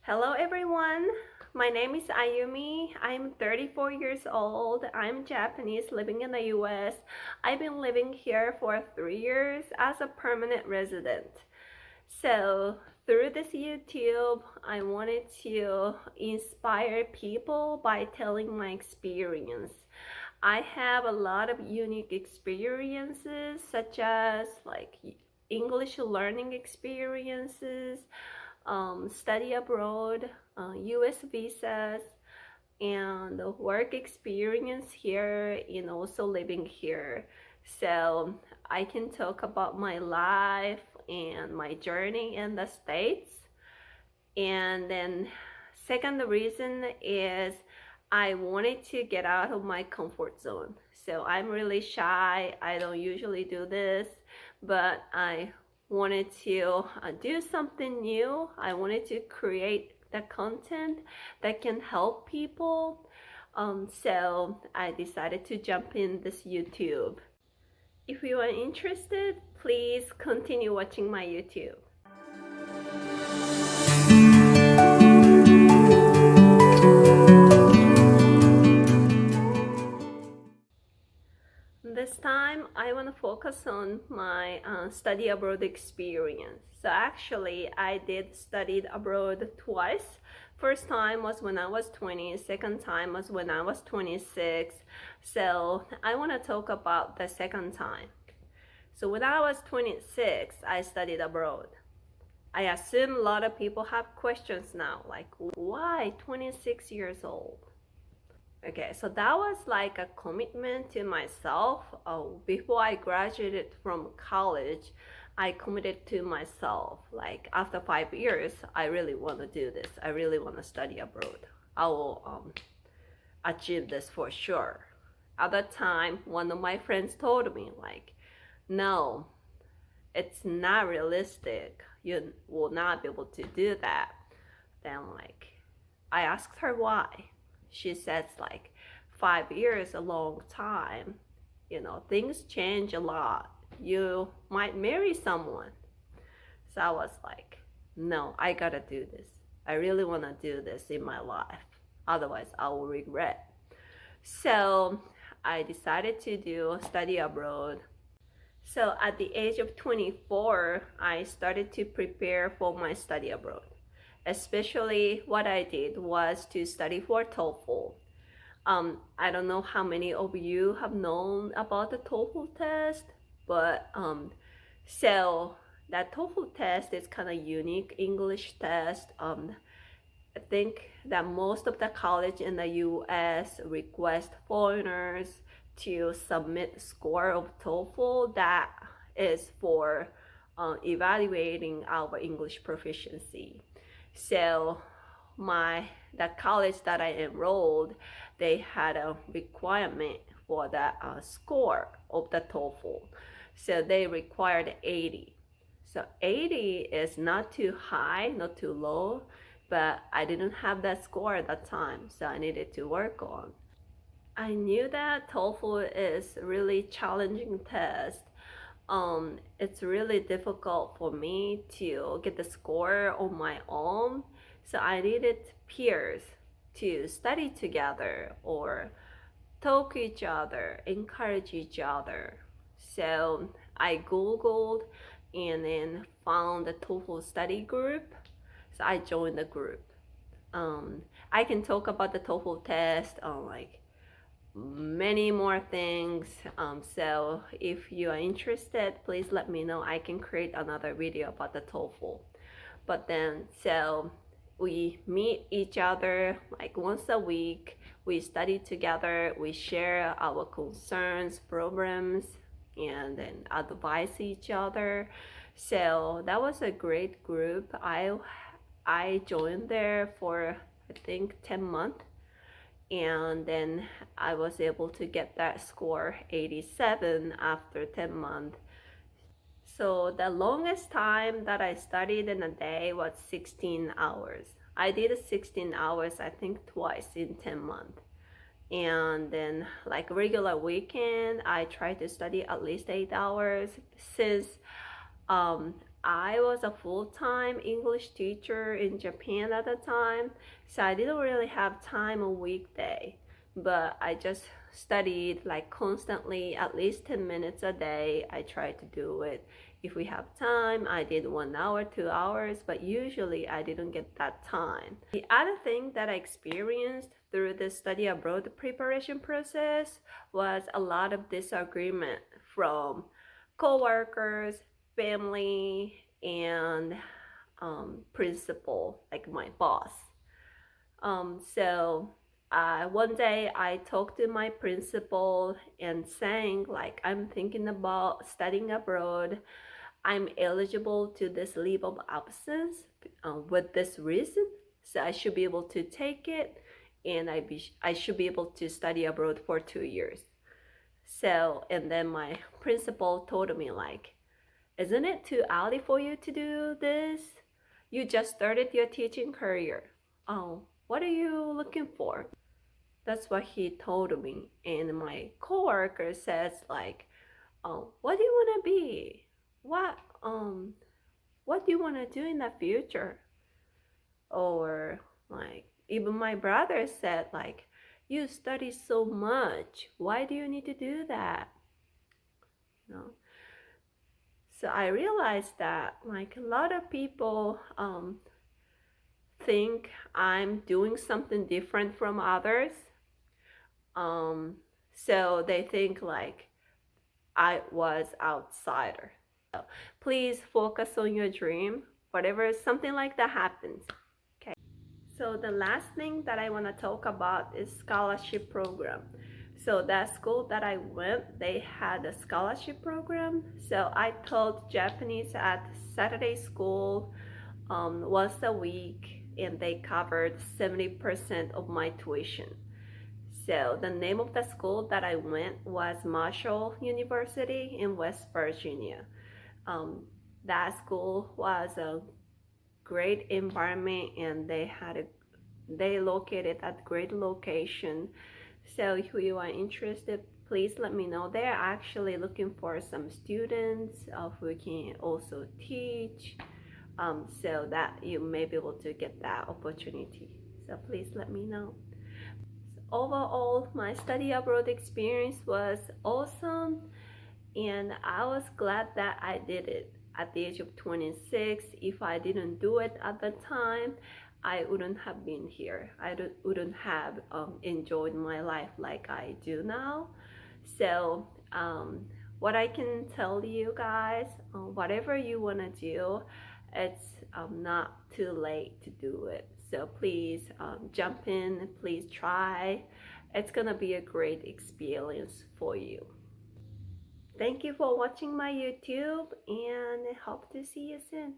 Hello everyone, my name is Ayumi. I'm 34 years old. I'm Japanese living in the US. I've been living here for 3 years as a permanent resident. So through this YouTube, I wanted to inspire people by telling my experience. I have a lot of unique experiences such as English learning experiences, study abroad, US visas, and work experience here and also living here. So I can talk about my life and my journey in the States. And then second reason is I wanted to get out of my comfort zone. So I'm really shy. I don't usually do this, but I wanted to do something new. I wanted to create the content that can help people. So I decided to jump in this YouTube. If you are interested, please continue watching my YouTube. This time I want to focus on my study abroad experience. So actually I did study abroad twice. First time was when I was 20, second time was when I was 26. So I want to talk about the second time. So when I was 26, I studied abroad. I assume a lot of people have questions now, like why 26 years old? Okay, so that was like a commitment to myself. Before I graduated from college, I committed to myself, like after 5 years, I really want to do this. I really want to study abroad. I will achieve this for sure. At that time, one of my friends told me like, no, it's not realistic. You will not be able to do that. Then I asked her why. She says 5 years a long time. You know, things change a lot. You might marry someone. So I was like, no, I gotta do this. I really wanna do this in my life. Otherwise, I will regret. So I decided to study abroad. So at the age of 24, I started to prepare for my study abroad. Especially what I did was to study for TOEFL. I don't know how many of you have known about the TOEFL test, but so that TOEFL test is kind of unique English test. I think that most of the college in the US request foreigners to submit score of TOEFL that is for evaluating our English proficiency. So the college that I enrolled, they had a requirement for the score of the TOEFL. So they required 80. So 80 is not too high, not too low, but I didn't have that score at that time, so I needed to work on. I knew that TOEFL is a really challenging test. It's really difficult for me to get the score on my own. So I needed peers to study together or talk to each other, encourage each other. So I Googled and then found the TOEFL study group. So I joined the group. I can talk about the TOEFL test on many more things. So if you are interested, please let me know. I can create another video about the TOEFL. But then, so we meet each other once a week. We study together. We share our concerns, problems, and then advise each other. So that was a great group. I joined there for I think 10 months. And then I was able to get that score 87 after 10 months. So the longest time that I studied in a day was 16 hours. I did 16 hours I think twice in 10 months. And then regular weekend, I tried to study at least 8 hours since I was a full-time English teacher in Japan at the time, so I didn't really have time a weekday, but I just studied like constantly, at least 10 minutes a day. I tried to do it. If we have time, I did 1 hour, 2 hours, but usually I didn't get that time. The other thing that I experienced through the study abroad preparation process was a lot of disagreement from coworkers, family, and principal, like my boss. So one day I talked to my principal and saying like, I'm thinking about studying abroad. I'm eligible to this leave of absence with this reason, so I should be able to take it, and I should be able to study abroad for 2 years. So, and then my principal told me like, isn't it too early for you to do this? You just started your teaching career. What are you looking for? That's what he told me. And my coworker says like, what do you want to be? What do you want to do in the future? Or like, even my brother said like, you study so much, why do you need to do that? You know, so I realized that like a lot of people think I'm doing something different from others. So they think like I was outsider. So please focus on your dream, whatever something like that happens. Okay. So the last thing that I want to talk about is scholarship program. So that school that I went, they had a scholarship program. So I taught Japanese at Saturday school once a week, and they covered 70% of my tuition. So the name of the school that I went was Marshall University in West Virginia. That school was a great environment, and they located at great location. So if you are interested, please let me know. They're actually looking for some students who can also teach, so that you may be able to get that opportunity. So please let me know. Overall, my study abroad experience was awesome, and I was glad that I did it at the age of 26. If I didn't do it at the time, I wouldn't have been here. I wouldn't have enjoyed my life like I do now. So what I can tell you guys, whatever you want to do, it's not too late to do it. So please jump in, please try. It's gonna be a great experience for you. Thank you for watching my YouTube, and I hope to see you soon.